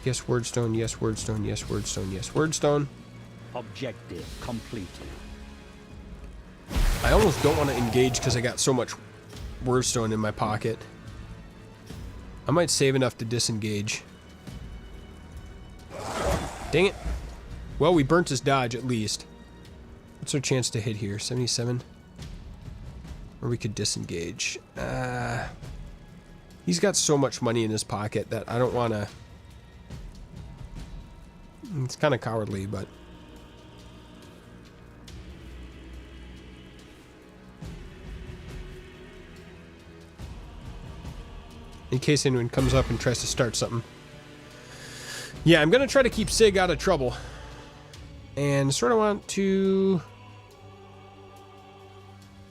Yes, wordstone, yes, wordstone, yes, wordstone, yes, wordstone. Objective completed. I almost don't want to engage because I got so much wordstone in my pocket. I might save enough to disengage. Dang it. Well, we burnt his dodge at least. What's our chance to hit here? 77? Or we could disengage. He's got so much money in his pocket that I don't want to... It's kind of cowardly, but... In case anyone comes up and tries to start something. Yeah, I'm going to try to keep Sig out of trouble. And sort of want to...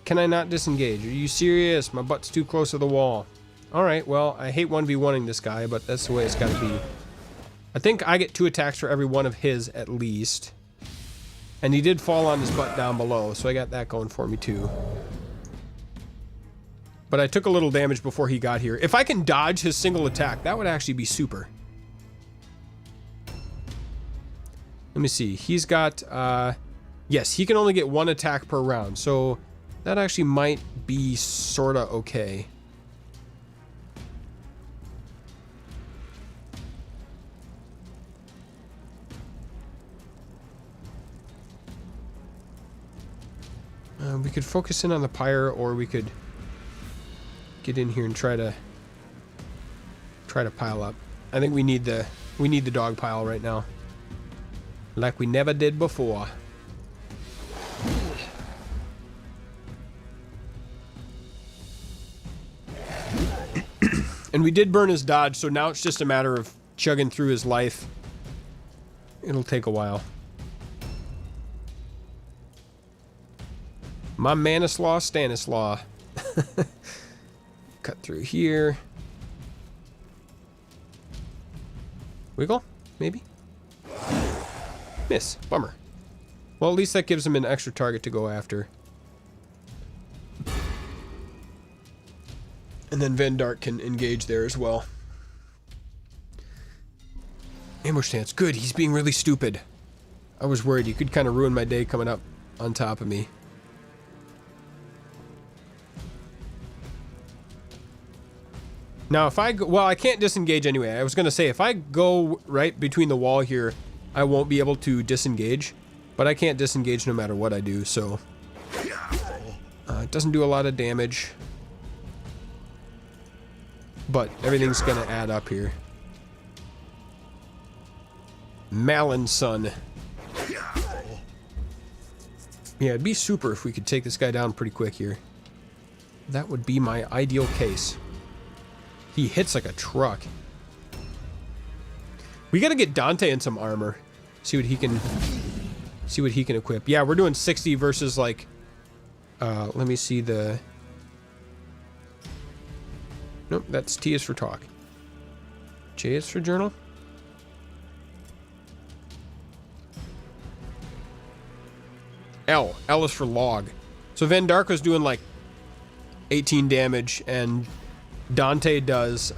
Can I not disengage? Are you serious? My butt's too close to the wall. Alright, well, I hate 1v1ing this guy, but that's the way it's got to be. I think I get 2 attacks for every one of his, at least. And he did fall on his butt down below, so I got that going for me, too. But I took a little damage before he got here. If I can dodge his single attack, that would actually be super. Let me see. He's got, yes, he can only get 1 attack per round. So that actually might be sort of okay. We could focus in on the pyre, or we could get in here and try to pile up. I think we need the dog pile right now. Like we never did before. And we did burn his dodge, so now it's just a matter of chugging through his life. It'll take a while. My Manislaw Stanislaw. Cut through here. Wiggle? Maybe? Miss. Bummer. Well, at least that gives him an extra target to go after. And then Van Dart can engage there as well. Ambush stance. Good. He's being really stupid. I was worried he could kind of ruin my day coming up on top of me. Now, if I go... Well, I can't disengage anyway. I was going to say, if I go right between the wall here, I won't be able to disengage. But I can't disengage no matter what I do, so... it doesn't do a lot of damage. but everything's gonna add up here. Malin son. Yeah, it'd be super if we could take this guy down pretty quick here. That would be my ideal case. He hits like a truck. We gotta get Dante in some armor. See what he can equip. Yeah, we're doing 60 versus like let me see the... Nope, that's T is for talk. J is for journal. L is for log. So Van Darko's doing like 18 damage, and Dante does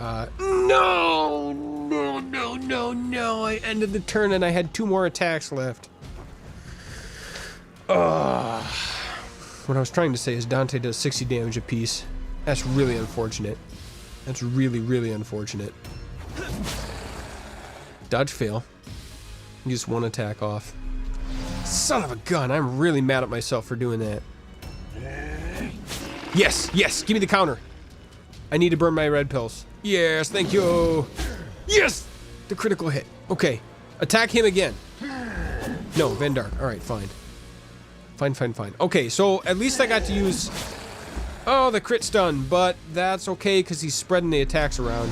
no, I ended the turn and I had 2 more attacks left. What I was trying to say is Dante does 60 damage apiece. That's really unfortunate. That's really, really unfortunate. Dodge fail. Use 1 attack off. Son of a gun, I'm really mad at myself for doing that. Yes, yes, give me the counter. I need to burn my red pills. Yes, thank you. Yes! The critical hit. Okay, attack him again. No, Van Dark. All right, fine. Fine. Okay, so at least I got to use... Oh, the crit's done, but that's okay because he's spreading the attacks around,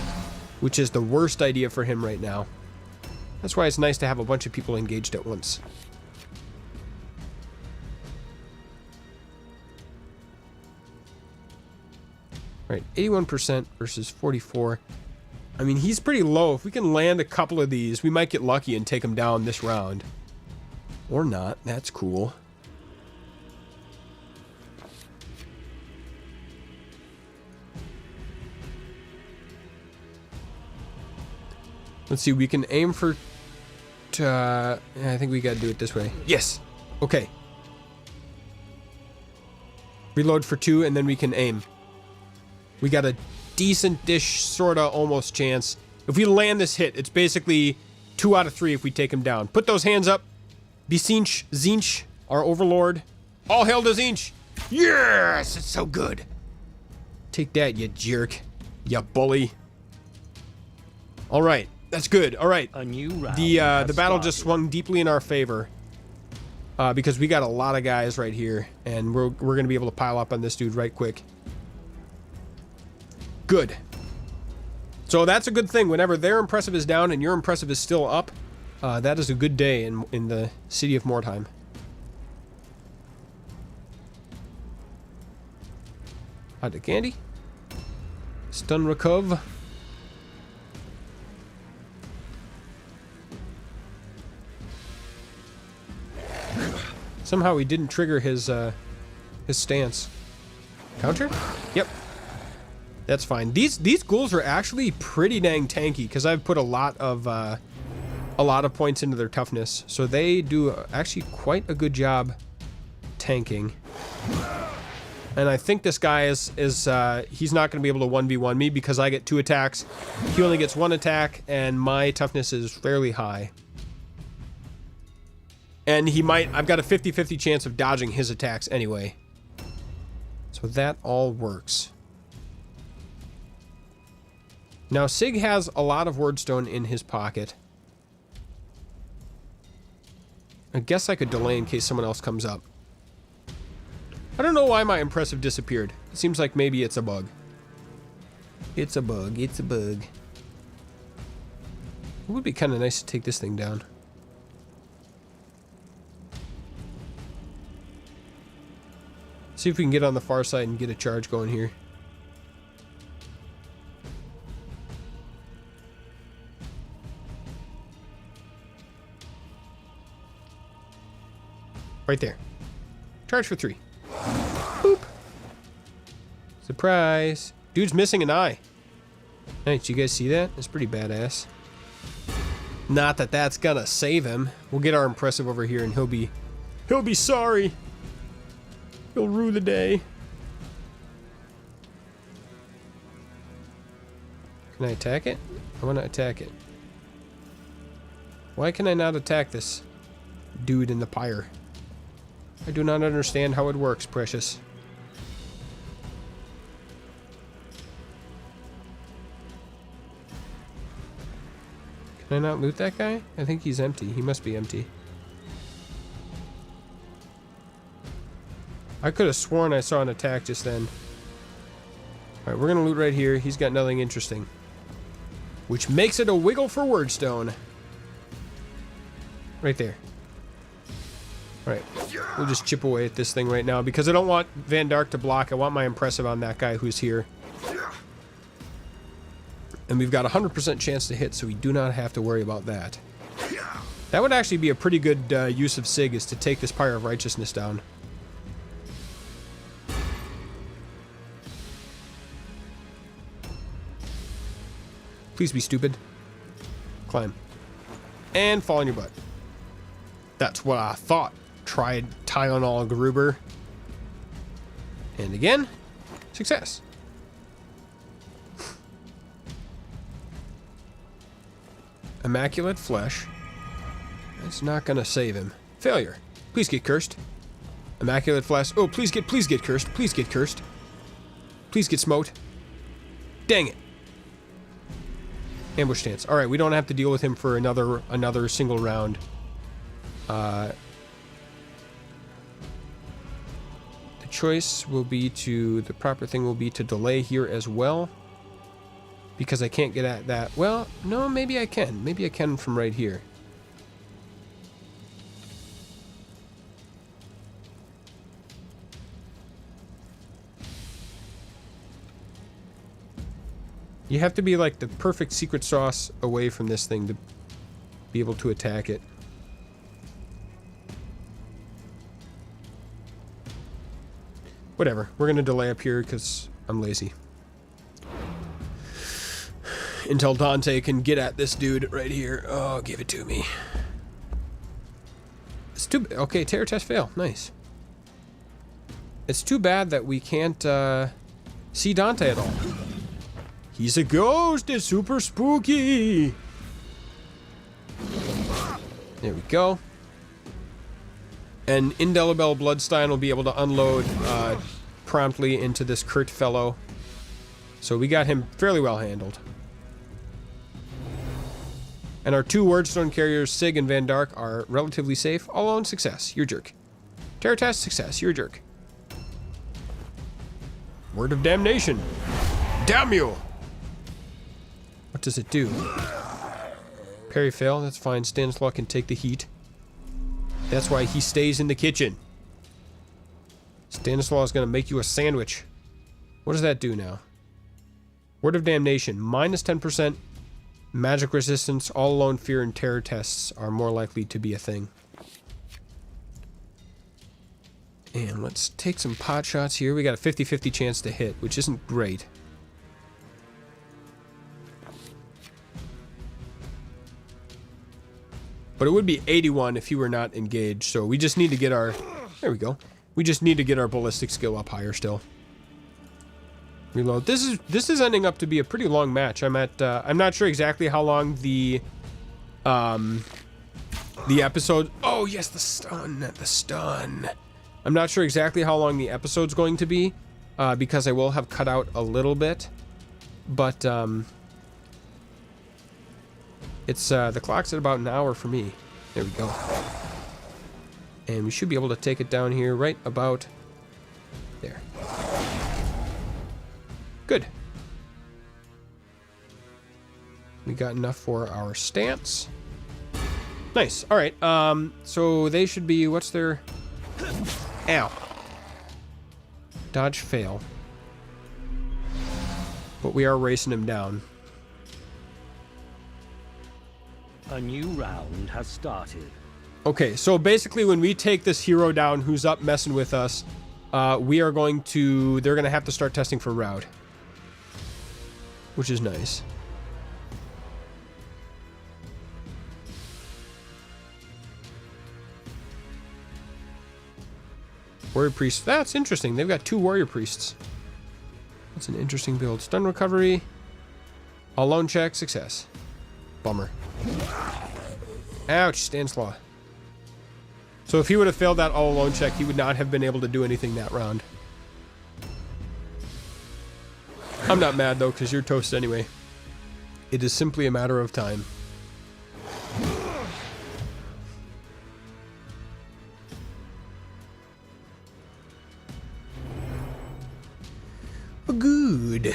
which is the worst idea for him right now. That's why it's nice to have a bunch of people engaged at once. Right, 81% versus 44. I mean, he's pretty low. If we can land a couple of these, we might get lucky and take him down this round. Or not. That's cool. Let's see, we can aim for... I think we gotta do it this way. Yes! Okay. Reload for 2, and then we can aim. We got a decent-ish, sorta, almost chance. If we land this hit, it's basically 2 out of 3 if we take him down. Put those hands up. Besinch, Zinch, our overlord. All hail to Zinch! Yes! It's so good! Take that, you jerk. You bully. Alright, that's good. Alright. A new round the battle started. just swung deeply in our favor. Because we got a lot of guys right here. And we're gonna be able to pile up on this dude right quick. Good. So that's a good thing. Whenever their impressive is down and your impressive is still up, that is a good day in the city of Mordheim. Hot candy. Stun recov. Somehow he didn't trigger his stance. Counter? Yep. That's fine. These ghouls are actually pretty dang tanky because I've put a lot of points into their toughness, so they do actually quite a good job tanking. And I think this guy is he's not going to be able to 1v1 me because I get 2 attacks. He only gets 1 attack, and my toughness is fairly high. And I've got a 50-50 chance of dodging his attacks anyway. So that all works. Now, Sig has a lot of wordstone in his pocket. I guess I could delay in case someone else comes up. I don't know why my impressive disappeared. It seems like maybe it's a bug. It's a bug. It's a bug. It would be kind of nice to take this thing down. See if we can get on the far side and get a charge going here. Right there. Charge for 3. Boop. Surprise. Dude's missing an eye. Nice, you guys see that? That's pretty badass. Not that that's gonna save him. We'll get our impressive over here and he'll be sorry. He'll rue the day. Can I attack it? I want to attack it. Why can I not attack this dude in the pyre? I do not understand how it works, precious. Can I not loot that guy? I think he's empty. He must be empty. I could have sworn I saw an attack just then. Alright, we're gonna loot right here. He's got nothing interesting. Which makes it a wiggle for wordstone. Right there. Alright, we'll just chip away at this thing right now because I don't want Van Dark to block. I want my impressive on that guy who's here. And we've got a 100% chance to hit, so we do not have to worry about that. That would actually be a pretty good use of Sig, is to take this Pyre of Righteousness down. Please be stupid. Climb. And fall on your butt. That's what I thought. Tried Tylenol Gruber. And again, success. Immaculate Flesh. That's not gonna save him. Failure. Please get cursed. Immaculate Flesh. Oh, please get cursed. Please get cursed. Please get smote. Dang it. Ambush stance. Alright, we don't have to deal with him for another single round. The choice will be the proper thing will be to delay here as well. Because I can't get at that. Well, no, maybe I can. Maybe I can from right here. You have to be like the perfect secret sauce away from this thing to be able to attack it. Whatever. We're going to delay up here because I'm lazy. Until Dante can get at this dude right here. Oh, give it to me. It's too... Okay, terror test fail. Nice. It's too bad that we can't see Dante at all. He's a ghost. It's super spooky. There we go. And Indelible Bloodstein will be able to unload promptly into this Kurt fellow. So we got him fairly well handled. And our two Wordstone carriers, Sig and Van Dark, are relatively safe. All alone, success. You're a jerk. Terror test, success. You're a jerk. Word of damnation. Damn you! What does it do? Parry fail, that's fine. Stanislaw can take the heat. That's why he stays in the kitchen. Stanislaw is going to make you a sandwich. What does that do now? Word of damnation. Minus 10%. Magic resistance, all alone fear, and terror tests are more likely to be a thing. And let's take some pot shots here. We got a 50-50 chance to hit, which isn't great. But it would be 81 if he were not engaged, so we just need to get our... There we go. We just need to get our ballistic skill up higher still. Reload. This is ending up to be a pretty long match. I'm not sure exactly how long the episode... Oh, yes, the stun. I'm not sure exactly how long the episode's going to be, because I will have cut out a little bit. But, it's, the clock's at about an hour for me. There we go. And we should be able to take it down here right about there. Good. We got enough for our stance. Nice. All right. So they should be... What's their... Ow. Dodge fail. But we are racing him down. A new round has started. Okay, so basically when we take this hero down who's up messing with us, we are going to... They're going to have to start testing for route. Which is nice. Warrior Priest. That's interesting. They've got two Warrior Priests. That's an interesting build. Stun recovery. All lone check. Success. Bummer. Ouch. Stanislaw. So if he would have failed that all alone check, he would not have been able to do anything that round. I'm not mad though, because you're toast anyway. It is simply a matter of time. good.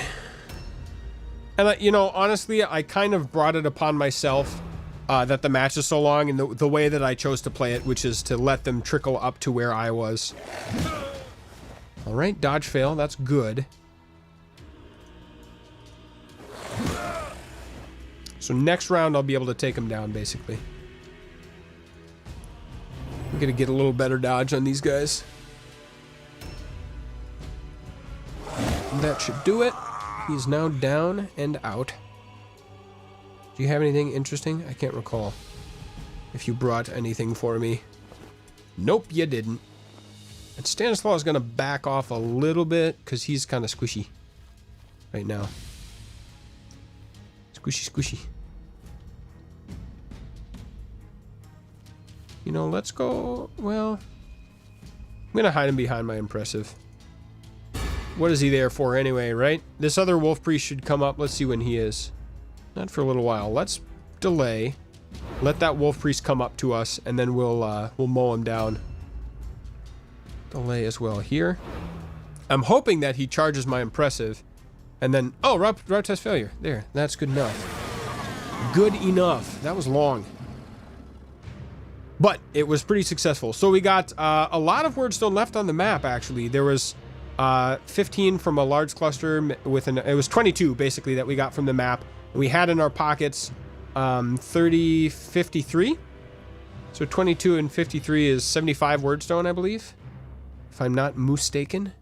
And, you know, honestly, I kind of brought it upon myself that the match is so long, and the way that I chose to play it, which is to let them trickle up to where I was. All right, dodge fail. That's good. So next round, I'll be able to take them down, basically. I'm going to get a little better dodge on these guys. That should do it. He's now down and out. Do you have anything interesting? I can't recall if you brought anything for me. Nope, you didn't. And Stanislaw is going to back off a little bit because he's kind of squishy right now. Squishy, squishy. You know, let's go... Well, I'm going to hide him behind my impressive. What is he there for anyway, right? This other wolf priest should come up. Let's see when he is. Not for a little while. Let's delay. Let that wolf priest come up to us, and then we'll mow him down. Delay as well here. I'm hoping that he charges my impressive, and then... Oh, route test failure. There. That's good enough. Good enough. That was long. But it was pretty successful. So we got a lot of wordstone left on the map, actually. There was 15 from a large cluster with it was 22 basically that we got from the map. We had in our pockets 30, 53. So 22 and 53 is 75 wordstone, I believe, if I'm not mistaken.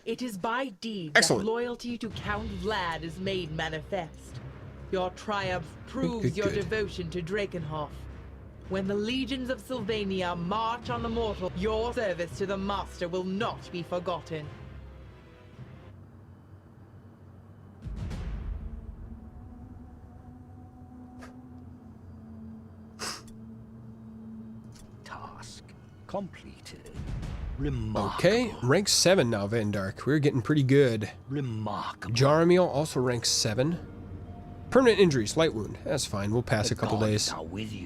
It is by deed Excellent. that loyalty to Count Vlad is made manifest. Your triumph proves your devotion to Drakenhof. When the legions of Sylvania march on the mortal, your service to the Master will not be forgotten. Task completed. Remarkable. Okay, rank 7 now, Vandark. We're getting pretty good. Remarkable. Jarmiel also rank 7. Permanent injuries, light wound. That's fine. We'll pass a couple days.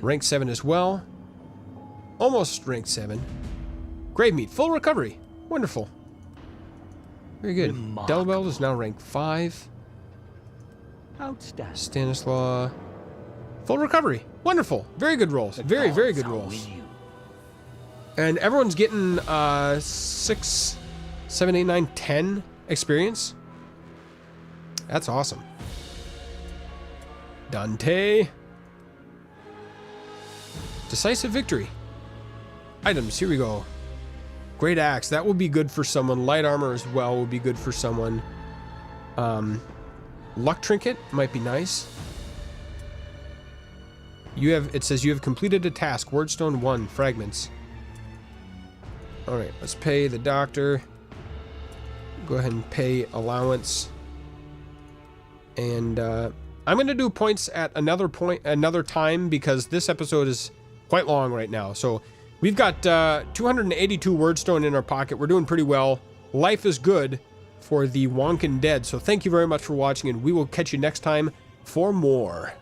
Rank 7 as well. Almost rank 7. Grave meat, full recovery. Wonderful. Very good. Delbel is now rank 5. Outstanding. Stanislaw. Full recovery. Wonderful. Very good rolls. Very, very good rolls. And everyone's getting 6, 7, 8, 9, 10 experience. That's awesome. Dante. Decisive victory. Items, here we go. Great axe, that will be good for someone. Light armor as well will be good for someone. Luck trinket might be nice. It says you have completed a task. Wordstone 1, fragments. Alright, let's pay the doctor. Go ahead and pay allowance. And I'm going to do points at another time because this episode is quite long right now. So we've got 282 wordstone in our pocket. We're doing pretty well. Life is good for the Wonkin Dead. So thank you very much for watching, and we will catch you next time for more.